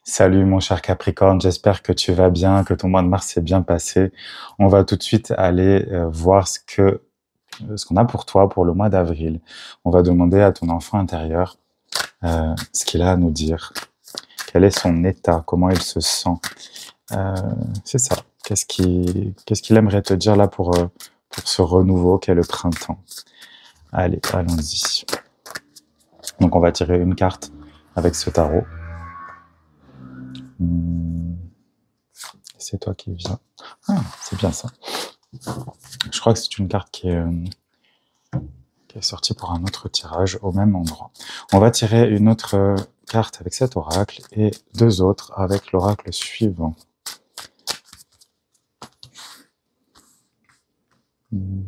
Salut mon cher Capricorne, j'espère que tu vas bien, que ton mois de mars s'est bien passé. On va tout de suite aller voir ce qu'on a pour toi pour le mois d'avril. On va demander à ton enfant intérieur ce qu'il a à nous dire. Quel est son état, comment il se sent. Euh, c'est ça. Qu'est-ce qu'il aimerait te dire là pour ce renouveau qu'est le printemps. Allez, allons-y. Donc on va tirer une carte avec ce tarot. C'est toi qui viens. Ah, c'est bien ça. Je crois que c'est une carte qui est sortie pour un autre tirage au même endroit. On va tirer une autre carte avec cet oracle et deux autres avec l'oracle suivant. Bien.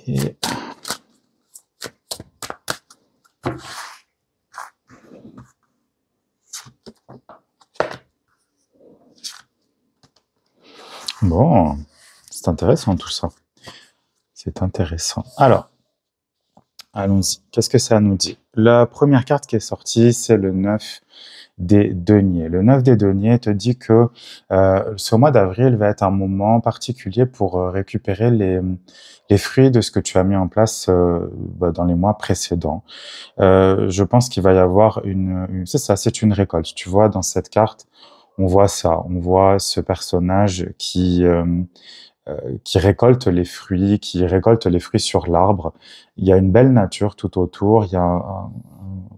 Et bon, c'est intéressant tout ça. C'est intéressant. Alors, allons-y. Qu'est-ce que ça nous dit? La première carte qui est sortie, c'est le 9 des deniers. Le 9 des deniers te dit que ce mois d'avril va être un moment particulier pour récupérer les fruits de ce que tu as mis en place dans les mois précédents. Je pense qu'il va y avoir c'est ça, c'est une récolte. Tu vois, dans cette carte, on voit ça. On voit ce personnage qui récolte les fruits, sur l'arbre. Il y a une belle nature tout autour, il y a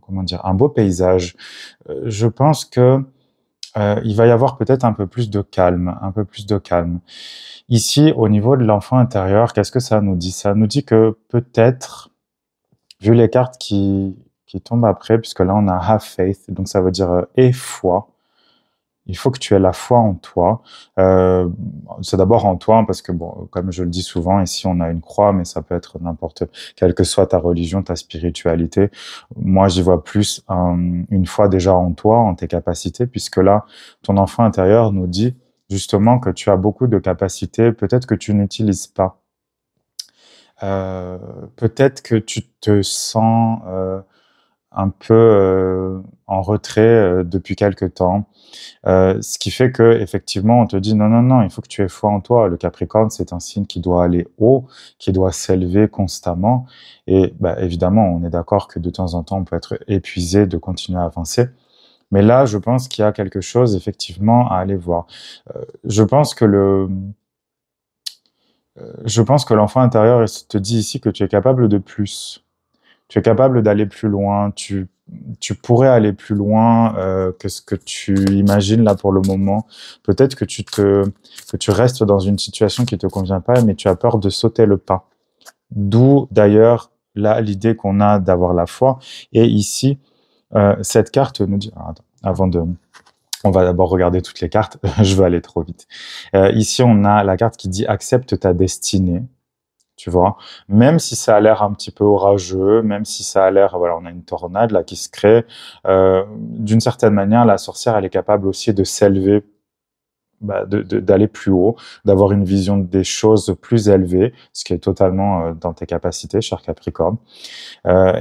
comment dire, un beau paysage. Je pense que il va y avoir peut-être un peu plus de calme, un peu plus de calme. Ici, au niveau de l'enfant intérieur, qu'est-ce que ça nous dit? Ça nous dit que peut-être, vu les cartes qui tombent après, puisque là on a have faith, donc ça veut dire et foi. Il faut que tu aies la foi en toi. C'est d'abord en toi, parce que, bon, comme je le dis souvent, ici on a une croix, mais ça peut être n'importe, quelle que soit ta religion, ta spiritualité. Moi, j'y vois plus une foi déjà en toi, en tes capacités, puisque là, ton enfant intérieur nous dit justement que tu as beaucoup de capacités, peut-être que tu n'utilises pas. Peut-être que tu te sens un peu en retrait depuis quelque temps. Ce qui fait que effectivement, on te dit non, non, non, il faut que tu aies foi en toi. Le Capricorne, c'est un signe qui doit aller haut, qui doit s'élever constamment. Et bah, évidemment, on est d'accord que de temps en temps, on peut être épuisé de continuer à avancer. Mais là, je pense qu'il y a quelque chose effectivement à aller voir. Je pense que l'enfant intérieur te dit ici que tu es capable de plus. Tu es capable d'aller plus loin. Tu pourrais aller plus loin que ce que tu imagines là pour le moment. Peut-être que tu restes dans une situation qui te convient pas, mais tu as peur de sauter le pas. D'où d'ailleurs là l'idée qu'on a d'avoir la foi. Et ici, cette carte nous dit. Attends, on va d'abord regarder toutes les cartes. Je veux aller trop vite. Ici, on a la carte qui dit accepte ta destinée. Tu vois, même si ça a l'air un petit peu orageux, même si ça a l'air, voilà, on a une tornade là qui se crée, d'une certaine manière, la sorcière, elle est capable aussi de s'élever, d'aller plus haut, d'avoir une vision des choses plus élevée, ce qui est totalement dans tes capacités, cher Capricorne.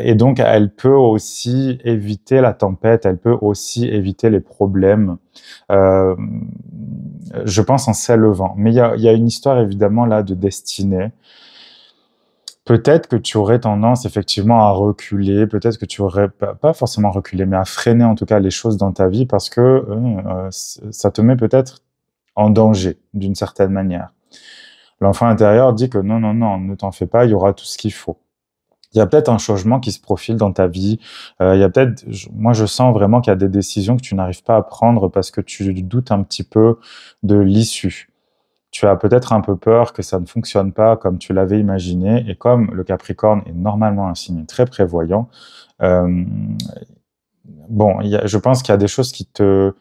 Et donc, elle peut aussi éviter la tempête, elle peut aussi éviter les problèmes, je pense, en s'élevant. Mais il y a une histoire évidemment là de destinée. Peut-être que tu aurais tendance effectivement à reculer, peut-être que tu aurais pas forcément reculer, mais à freiner en tout cas les choses dans ta vie parce que ça te met peut-être en danger d'une certaine manière. L'enfant intérieur dit que non, non, non, ne t'en fais pas, il y aura tout ce qu'il faut. Il y a peut-être un changement qui se profile dans ta vie. Il y a peut-être, moi je sens vraiment qu'il y a des décisions que tu n'arrives pas à prendre parce que tu doutes un petit peu de l'issue. Tu as peut-être un peu peur que ça ne fonctionne pas comme tu l'avais imaginé. Et comme le Capricorne est normalement un signe très prévoyant, bon, je pense qu'il y a des choses qui te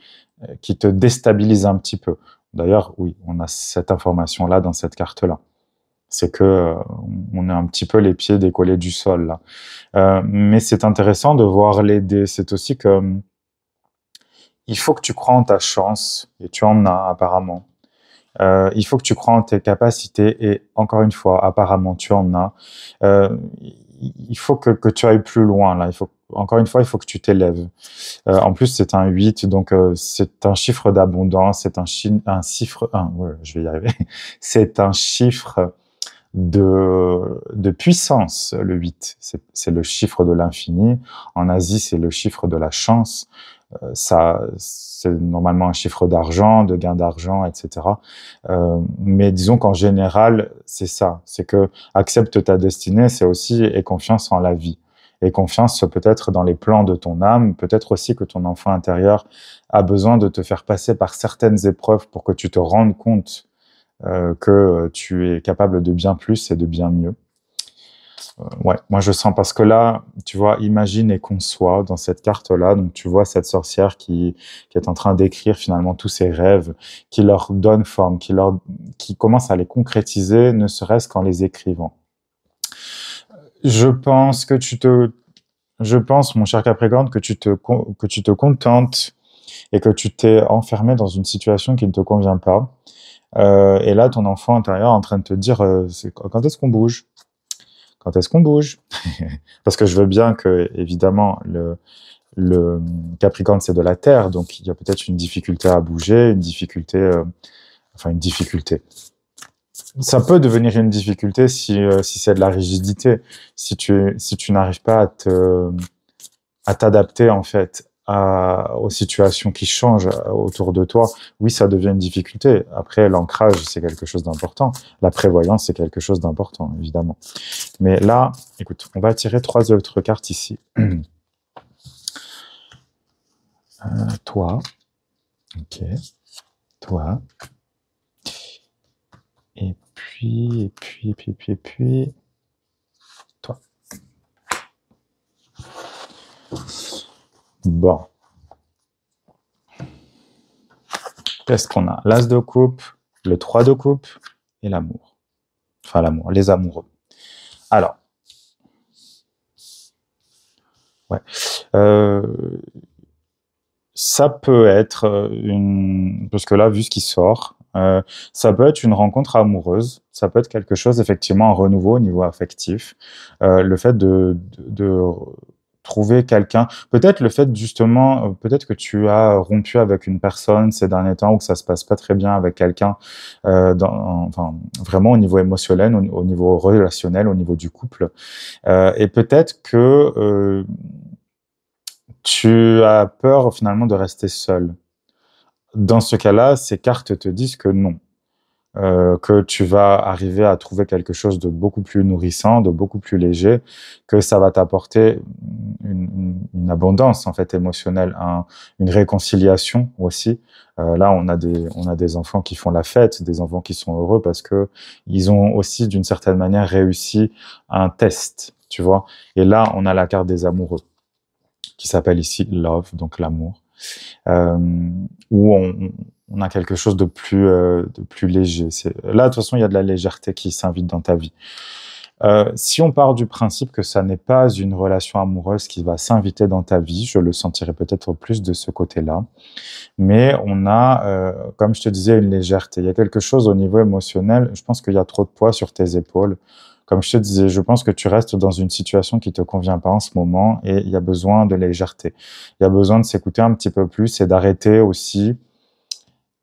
déstabilisent un petit peu. D'ailleurs, oui, on a cette information-là dans cette carte-là. C'est que on a un petit peu les pieds décollés du sol, là. Mais c'est intéressant de voir les dés. C'est aussi que il faut que tu crois en ta chance, et tu en as apparemment. Il faut que tu crois en tes capacités et encore une fois, apparemment, tu en as. Euh, il faut que tu ailles plus loin, là. Encore une fois, il faut que tu t'élèves. En plus, c'est un 8, donc c'est un chiffre d'abondance, c'est un chiffre... ouais, je vais y arriver. C'est un chiffre de puissance, le 8. C'est le chiffre de l'infini. En Asie, c'est le chiffre de la chance. Ça, c'est normalement un chiffre d'argent, de gain d'argent, etc. Mais disons qu'en général, c'est ça. C'est que accepte ta destinée, c'est aussi aie confiance en la vie. Et confiance peut-être dans les plans de ton âme, peut-être aussi que ton enfant intérieur a besoin de te faire passer par certaines épreuves pour que tu te rendes compte que tu es capable de bien plus et de bien mieux. Ouais, moi je sens parce que là, tu vois, imagine et conçois dans cette carte-là, donc tu vois cette sorcière qui est en train d'écrire finalement tous ses rêves, qui leur donne forme, qui commence à les concrétiser, ne serait-ce qu'en les écrivant. Je pense que je pense, mon cher Capricorne, que tu te contentes et que tu t'es enfermé dans une situation qui ne te convient pas. Et là, ton enfant intérieur est en train de te dire, quand est-ce qu'on bouge? Quand est-ce qu'on bouge? Parce que je veux bien que, évidemment, le Capricorne, c'est de la Terre, donc il y a peut-être une difficulté à bouger, une difficulté. Ça peut devenir une difficulté si c'est de la rigidité, si tu n'arrives pas à t'adapter, en fait, aux situations qui changent autour de toi. Oui, ça devient une difficulté. Après, l'ancrage, c'est quelque chose d'important. La prévoyance, c'est quelque chose d'important, évidemment. Mais là, écoute, on va tirer 3 autres cartes ici. Toi. Ok. Toi. Et puis... Toi. Bon. Qu'est-ce qu'on a? L'As de coupe, le 3 de coupe et l'amour. Enfin, l'amour, les amoureux. Alors. Ouais. Ça peut être parce que là, vu ce qui sort, ça peut être une rencontre amoureuse, ça peut être quelque chose, effectivement, un renouveau au niveau affectif. Le fait de trouver quelqu'un, peut-être le fait justement, peut-être que tu as rompu avec une personne ces derniers temps ou que ça se passe pas très bien avec quelqu'un, enfin, vraiment au niveau émotionnel, au niveau relationnel, au niveau du couple. Et peut-être que tu as peur finalement de rester seul. Dans ce cas-là, ces cartes te disent que non, que tu vas arriver à trouver quelque chose de beaucoup plus nourrissant, de beaucoup plus léger, que ça va t'apporter une abondance en fait émotionnelle, une réconciliation aussi. Là, on a des enfants qui font la fête, des enfants qui sont heureux parce que ils ont aussi d'une certaine manière réussi un test, tu vois. Et là, on a la carte des amoureux qui s'appelle ici Love, donc l'amour, où on a quelque chose de plus léger. Là, de toute façon, il y a de la légèreté qui s'invite dans ta vie. Si on part du principe que ça n'est pas une relation amoureuse qui va s'inviter dans ta vie, je le sentirais peut-être plus de ce côté-là. Mais on a, comme je te disais, une légèreté. Il y a quelque chose au niveau émotionnel, je pense qu'il y a trop de poids sur tes épaules. Comme je te disais, je pense que tu restes dans une situation qui te convient pas en ce moment et il y a besoin de légèreté. Il y a besoin de s'écouter un petit peu plus et d'arrêter aussi,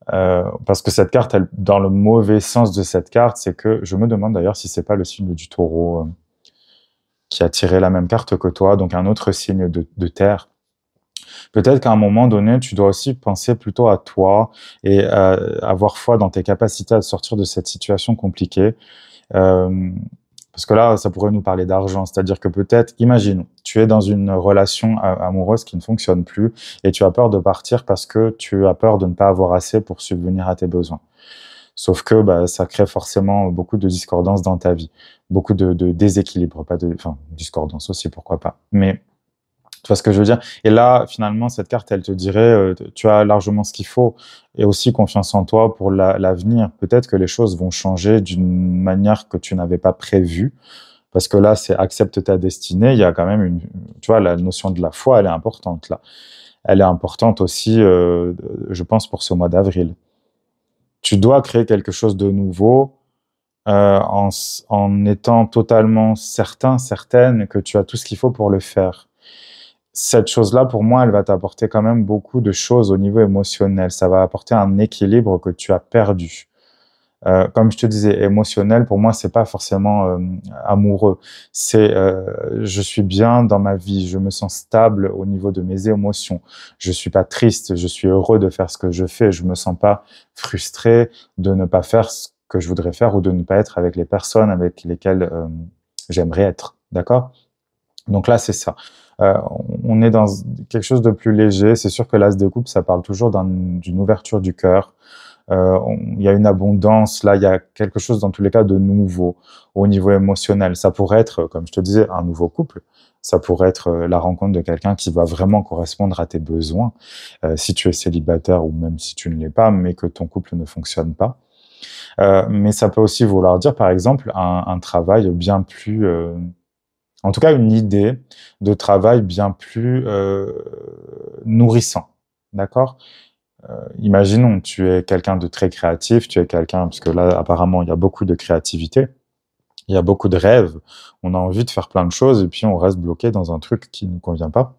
parce que cette carte, dans le mauvais sens de cette carte, c'est que je me demande d'ailleurs si c'est pas le signe du taureau qui a tiré la même carte que toi, donc un autre signe de terre. Peut-être qu'à un moment donné, tu dois aussi penser plutôt à toi et avoir foi dans tes capacités à sortir de cette situation compliquée. Parce que là, ça pourrait nous parler d'argent. C'est-à-dire que peut-être, imagine, tu es dans une relation amoureuse qui ne fonctionne plus et tu as peur de partir parce que tu as peur de ne pas avoir assez pour subvenir à tes besoins. Sauf que ça crée forcément beaucoup de discordance dans ta vie, beaucoup de déséquilibre, discordance aussi, pourquoi pas. Mais tu vois ce que je veux dire? Et là, finalement, cette carte, elle te dirait, tu as largement ce qu'il faut et aussi confiance en toi pour l'avenir. Peut-être que les choses vont changer d'une manière que tu n'avais pas prévue. Parce que là, c'est accepte ta destinée. Il y a quand même tu vois, la notion de la foi, elle est importante là. Elle est importante aussi, je pense, pour ce mois d'avril. Tu dois créer quelque chose de nouveau en étant totalement certain, certaine que tu as tout ce qu'il faut pour le faire. Cette chose-là, pour moi, elle va t'apporter quand même beaucoup de choses au niveau émotionnel. Ça va apporter un équilibre que tu as perdu. Comme je te disais, émotionnel, pour moi, c'est pas forcément amoureux. C'est je suis bien dans ma vie, je me sens stable au niveau de mes émotions. Je suis pas triste, je suis heureux de faire ce que je fais. Je me sens pas frustré de ne pas faire ce que je voudrais faire ou de ne pas être avec les personnes avec lesquelles j'aimerais être. D'accord? Donc là, c'est ça. On est dans quelque chose de plus léger. C'est sûr que l'as de coupe, ça parle toujours d'une ouverture du cœur. Il y a une abondance, là, il y a quelque chose dans tous les cas de nouveau au niveau émotionnel. Ça pourrait être, comme je te disais, un nouveau couple. Ça pourrait être la rencontre de quelqu'un qui va vraiment correspondre à tes besoins, si tu es célibataire ou même si tu ne l'es pas, mais que ton couple ne fonctionne pas. Mais ça peut aussi vouloir dire, par exemple, un travail bien plus... en tout cas, une idée de travail bien plus nourrissant. D'accord? Imaginons, tu es quelqu'un de très créatif, tu es quelqu'un, parce que là, apparemment, il y a beaucoup de créativité, il y a beaucoup de rêves, on a envie de faire plein de choses et puis on reste bloqué dans un truc qui ne nous convient pas.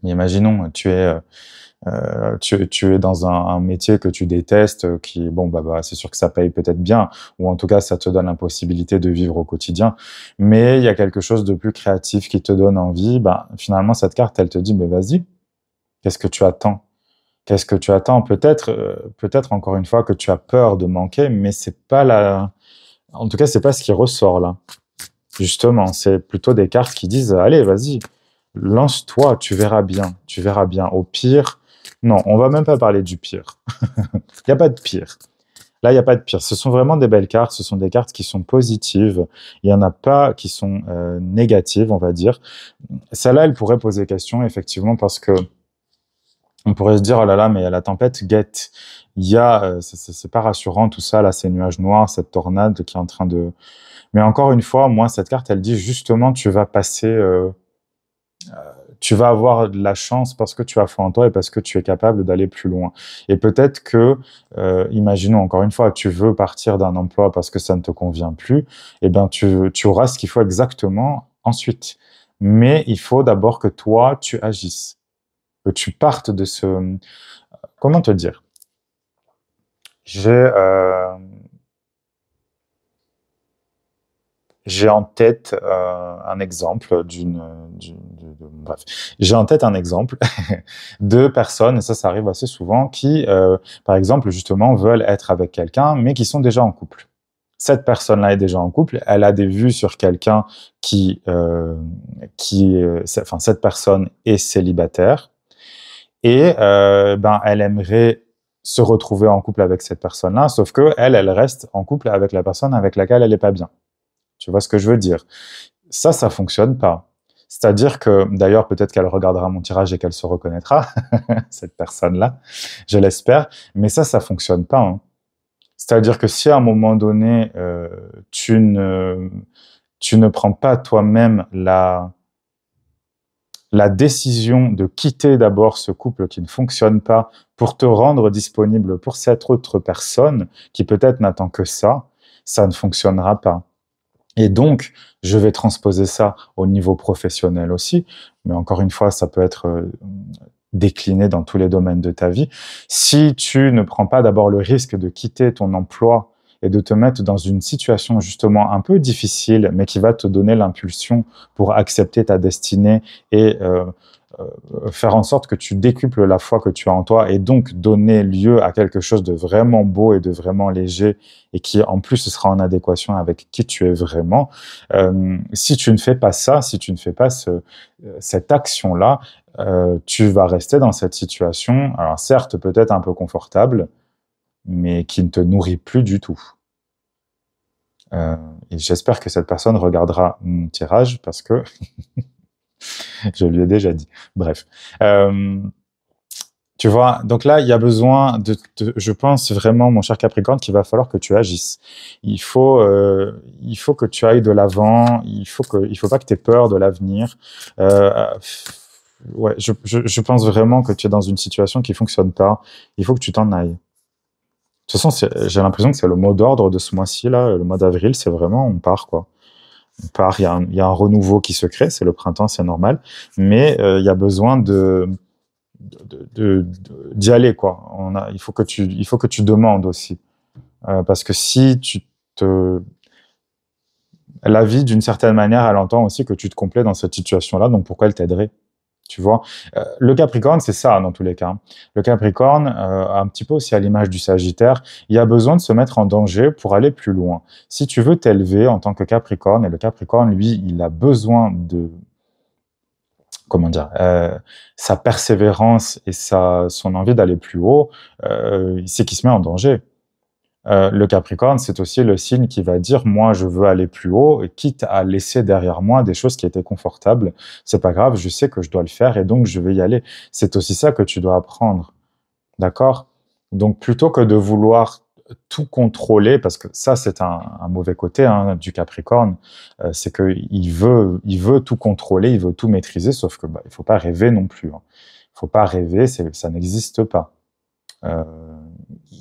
Mais imaginons, tu es dans un métier que tu détestes, qui, bon, c'est sûr que ça paye peut-être bien, ou en tout cas, ça te donne la possibilité de vivre au quotidien, mais il y a quelque chose de plus créatif qui te donne envie. Finalement, cette carte, elle te dit, mais vas-y, qu'est-ce que tu attends? Qu'est-ce que tu attends? Peut-être encore une fois que tu as peur de manquer, mais c'est pas en tout cas, c'est pas ce qui ressort là. Justement, c'est plutôt des cartes qui disent, allez, vas-y, lance-toi, tu verras bien, tu verras bien. Au pire, non, on va même pas parler du pire. Il n'y a pas de pire. Là, il n'y a pas de pire. Ce sont vraiment des belles cartes, ce sont des cartes qui sont positives. Il n'y en a pas qui sont négatives, on va dire. Celle-là, elle pourrait poser question, effectivement, parce que on pourrait se dire, oh là là, mais la tempête guette. Il y a, c'est pas rassurant tout ça, là, ces nuages noirs, cette tornade qui est en train de... Mais encore une fois, moi, cette carte, elle dit justement, tu vas passer, tu vas avoir de la chance parce que tu as foi en toi et parce que tu es capable d'aller plus loin. Et peut-être que, imaginons encore une fois, tu veux partir d'un emploi parce que ça ne te convient plus, eh bien, tu auras ce qu'il faut exactement ensuite. Mais il faut d'abord que toi, tu agisses. Que tu partes de ce... Comment te dire? J'ai en tête un exemple bref, j'ai en tête un exemple de personnes, et ça arrive assez souvent, qui, par exemple, justement, veulent être avec quelqu'un, mais qui sont déjà en couple. Cette personne-là est déjà en couple, elle a des vues sur quelqu'un enfin, cette personne est célibataire, et elle aimerait se retrouver en couple avec cette personne-là, sauf que elle reste en couple avec la personne avec laquelle elle n'est pas bien. Tu vois ce que je veux dire? Ça fonctionne pas. C'est-à-dire que, d'ailleurs, peut-être qu'elle regardera mon tirage et qu'elle se reconnaîtra, cette personne-là, je l'espère, mais ça fonctionne pas, hein. C'est-à-dire que si à un moment donné, tu ne prends pas toi-même la décision de quitter d'abord ce couple qui ne fonctionne pas pour te rendre disponible pour cette autre personne qui peut-être n'attend que ça ne fonctionnera pas. Et donc, je vais transposer ça au niveau professionnel aussi, mais encore une fois, ça peut être décliné dans tous les domaines de ta vie. Si tu ne prends pas d'abord le risque de quitter ton emploi et de te mettre dans une situation justement un peu difficile, mais qui va te donner l'impulsion pour accepter ta destinée et faire en sorte que tu décuples la foi que tu as en toi et donc donner lieu à quelque chose de vraiment beau et de vraiment léger et qui en plus sera en adéquation avec qui tu es vraiment. Si tu ne fais pas ça, si tu ne fais pas cette action-là, tu vas rester dans cette situation, alors certes peut-être un peu confortable, mais qui ne te nourrit plus du tout. Et j'espère que cette personne regardera mon tirage parce que je lui ai déjà dit. Bref. Tu vois, donc là, il y a besoin je pense vraiment, mon cher Capricorne, qu'il va falloir que tu agisses. Il faut que tu ailles de l'avant. Il faut pas que tu aies peur de l'avenir. Ouais, je pense vraiment que tu es dans une situation qui fonctionne pas. Il faut que tu t'en ailles. toute façon, j'ai l'impression que c'est le mot d'ordre de ce mois-ci, là, le mois d'avril, c'est vraiment on part, quoi. On part, il y a un renouveau qui se crée, c'est le printemps, c'est normal, mais il y a besoin d'y aller, quoi. Il faut que tu demandes aussi. Parce que si tu te... La vie, d'une certaine manière, elle entend aussi que tu te complais dans cette situation-là, donc pourquoi elle t'aiderait? Tu vois, le Capricorne, c'est ça dans tous les cas. Le Capricorne, un petit peu aussi à l'image du Sagittaire, il y a besoin de se mettre en danger pour aller plus loin. Si tu veux t'élever en tant que Capricorne, et le Capricorne, lui, il a besoin de, comment dire, sa persévérance et son envie d'aller plus haut, c'est qu'il se met en danger. Le Capricorne, c'est aussi le signe qui va dire moi je veux aller plus haut, et quitte à laisser derrière moi des choses qui étaient confortables, c'est pas grave, je sais que je dois le faire et donc je vais y aller. C'est aussi ça que tu dois apprendre, d'accord? Donc plutôt que de vouloir tout contrôler, parce que ça c'est un mauvais côté hein, du Capricorne, c'est que il veut tout contrôler, il veut tout maîtriser, sauf que il faut pas rêver non plus. Hein. Il faut pas rêver, ça n'existe pas. Euh,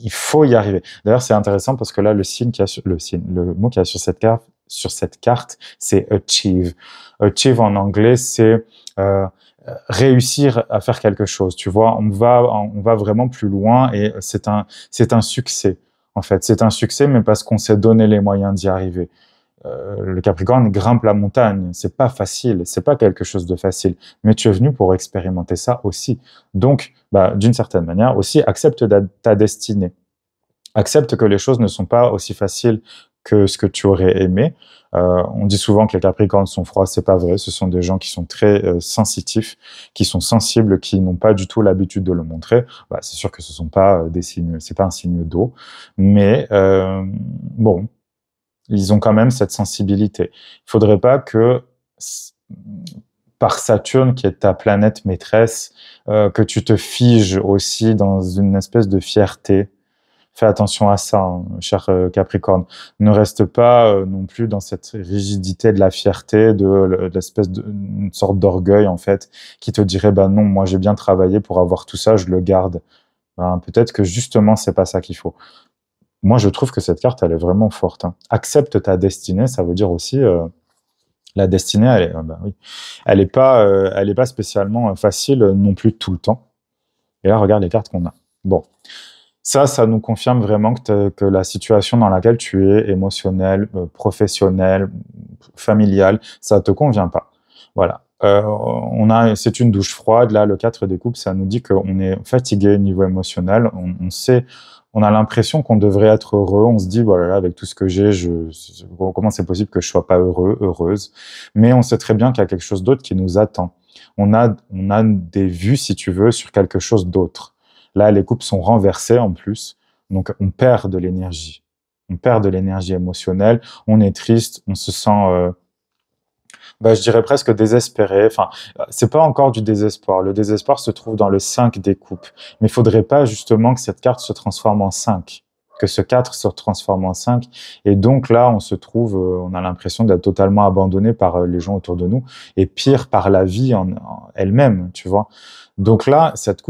il faut y arriver. D'ailleurs, c'est intéressant parce que là, le mot qu'il y a sur cette carte, c'est achieve. Achieve en anglais, c'est réussir à faire quelque chose. Tu vois, on va vraiment plus loin et c'est un succès. En fait, c'est un succès, mais parce qu'on s'est donné les moyens d'y arriver. Le Capricorne grimpe la montagne. C'est pas facile, c'est pas quelque chose de facile. Mais tu es venu pour expérimenter ça aussi. Donc, d'une certaine manière, aussi accepte ta destinée. Accepte que les choses ne sont pas aussi faciles que ce que tu aurais aimé. On dit souvent que les Capricornes sont froids, c'est pas vrai. Ce sont des gens qui sont très sensitifs, qui sont sensibles, qui n'ont pas du tout l'habitude de le montrer. C'est sûr que ce sont pas des signes, c'est pas un signe d'eau, mais bon, ils ont quand même cette sensibilité. Il faudrait pas que par Saturne, qui est ta planète maîtresse, que tu te figes aussi dans une espèce de fierté. Fais attention à ça, hein, cher Capricorne. Ne reste pas non plus dans cette rigidité de la fierté, de l'espèce une sorte d'orgueil en fait, qui te dirait non, moi j'ai bien travaillé pour avoir tout ça, je le garde. Peut-être que justement c'est pas ça qu'il faut. Moi je trouve que cette carte elle est vraiment forte. Hein. Accepte ta destinée, ça veut dire aussi la destinée, oui, elle est pas spécialement facile non plus tout le temps. Et là regarde les cartes qu'on a. Bon. Ça nous confirme vraiment que la situation dans laquelle tu es, émotionnelle, professionnelle, familiale, ça te convient pas. Voilà. C'est une douche froide. Là, le 4 des coupes, ça nous dit qu'on est fatigué au niveau émotionnel. On a l'impression qu'on devrait être heureux. On se dit, voilà, avec tout ce que j'ai, comment c'est possible que je sois pas heureux, heureuse? Mais on sait très bien qu'il y a quelque chose d'autre qui nous attend. On a des vues, si tu veux, sur quelque chose d'autre. Là, les coupes sont renversées en plus, donc on perd de l'énergie. On perd de l'énergie émotionnelle, on est triste, on se sent, je dirais presque désespéré. Enfin, c'est pas encore du désespoir. Le désespoir se trouve dans le 5 des coupes. Mais il faudrait pas justement que cette carte se transforme en 5, que ce 4 se transforme en 5. Et donc là, on se trouve, on a l'impression d'être totalement abandonné par les gens autour de nous, et pire par la vie en elle-même, tu vois. Donc là, cette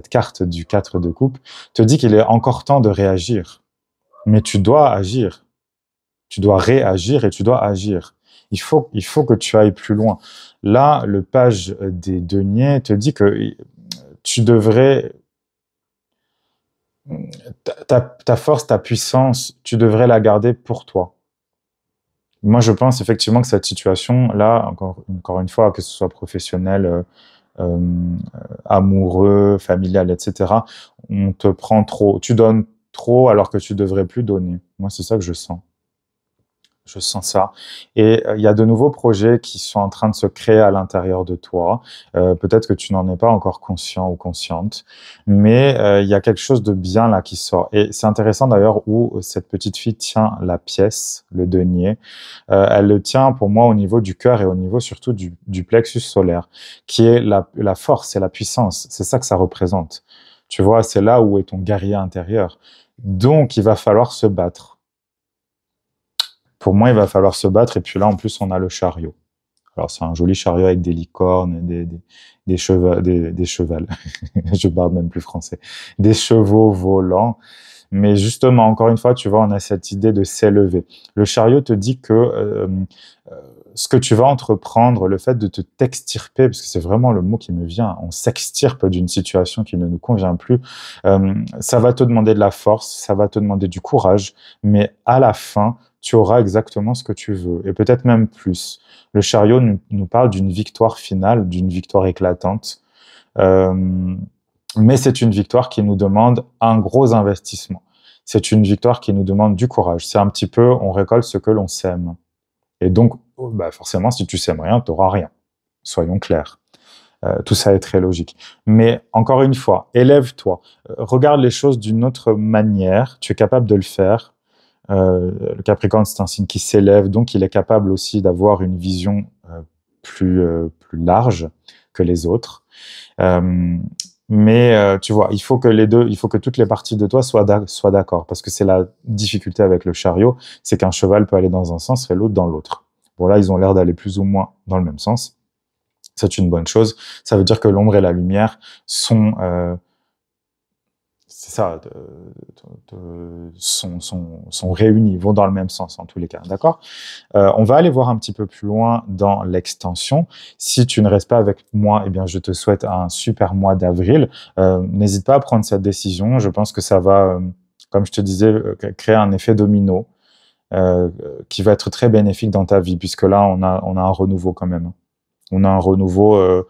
carte du 4 de coupe te dit qu'il est encore temps de réagir. Mais tu dois agir. Tu dois réagir et tu dois agir. Il faut que tu ailles plus loin. Là, le page des deniers te dit que tu devrais... Ta force, ta puissance, tu devrais la garder pour toi. Moi, je pense effectivement que cette situation-là, encore une fois, que ce soit professionnel, amoureux, familial, etc., on te prend trop. Tu donnes trop alors que tu devrais plus donner. Moi, c'est ça que je sens. Je sens ça. Et il y a de nouveaux projets qui sont en train de se créer à l'intérieur de toi. Peut-être que tu n'en es pas encore conscient ou consciente, mais il y a quelque chose de bien là qui sort. Et c'est intéressant d'ailleurs où cette petite fille tient la pièce, le denier. Elle le tient pour moi au niveau du cœur et au niveau surtout du plexus solaire, qui est la force et la puissance. C'est ça que ça représente. Tu vois, c'est là où est ton guerrier intérieur. Donc, il va falloir se battre. Pour moi, il va falloir se battre. Et puis là, en plus, on a le chariot. Alors, c'est un joli chariot avec des licornes, des chevals. Je parle même plus français. Des chevaux volants. Mais justement, encore une fois, tu vois, on a cette idée de s'élever. Le chariot te dit que ce que tu vas entreprendre, le fait de te t'extirper, parce que c'est vraiment le mot qui me vient, on s'extirpe d'une situation qui ne nous convient plus, ça va te demander de la force, ça va te demander du courage, mais à la fin, tu auras exactement ce que tu veux, et peut-être même plus. Le chariot nous parle d'une victoire finale, d'une victoire éclatante, euh, mais c'est une victoire qui nous demande un gros investissement. C'est une victoire qui nous demande du courage. C'est un petit peu, on récolte ce que l'on sème. Et donc, bah forcément, si tu sèmes rien, tu n'auras rien. Soyons clairs. Tout ça est très logique. Mais encore une fois, élève-toi. Regarde les choses d'une autre manière. Tu es capable de le faire. Le Capricorne, c'est un signe qui s'élève, donc il est capable aussi d'avoir une vision plus large que les autres. Mais tu vois, il faut que toutes les parties de toi soient d'accord, parce que c'est la difficulté avec le chariot, c'est qu'un cheval peut aller dans un sens et l'autre dans l'autre. Bon là, ils ont l'air d'aller plus ou moins dans le même sens. C'est une bonne chose. Ça veut dire que l'ombre et la lumière sont c'est ça, sont réunis, vont dans le même sens en tous les cas, d'accord? On va aller voir un petit peu plus loin dans l'extension. Si tu ne restes pas avec moi, eh bien, je te souhaite un super mois d'avril. N'hésite pas à prendre cette décision. Je pense que ça va, comme je te disais, créer un effet domino qui va être très bénéfique dans ta vie, puisque là, on a un renouveau quand même. On a un renouveau,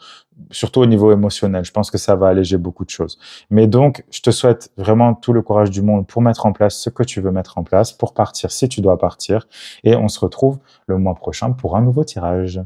surtout au niveau émotionnel. Je pense que ça va alléger beaucoup de choses. Mais donc, je te souhaite vraiment tout le courage du monde pour mettre en place ce que tu veux mettre en place, pour partir si tu dois partir. Et on se retrouve le mois prochain pour un nouveau tirage.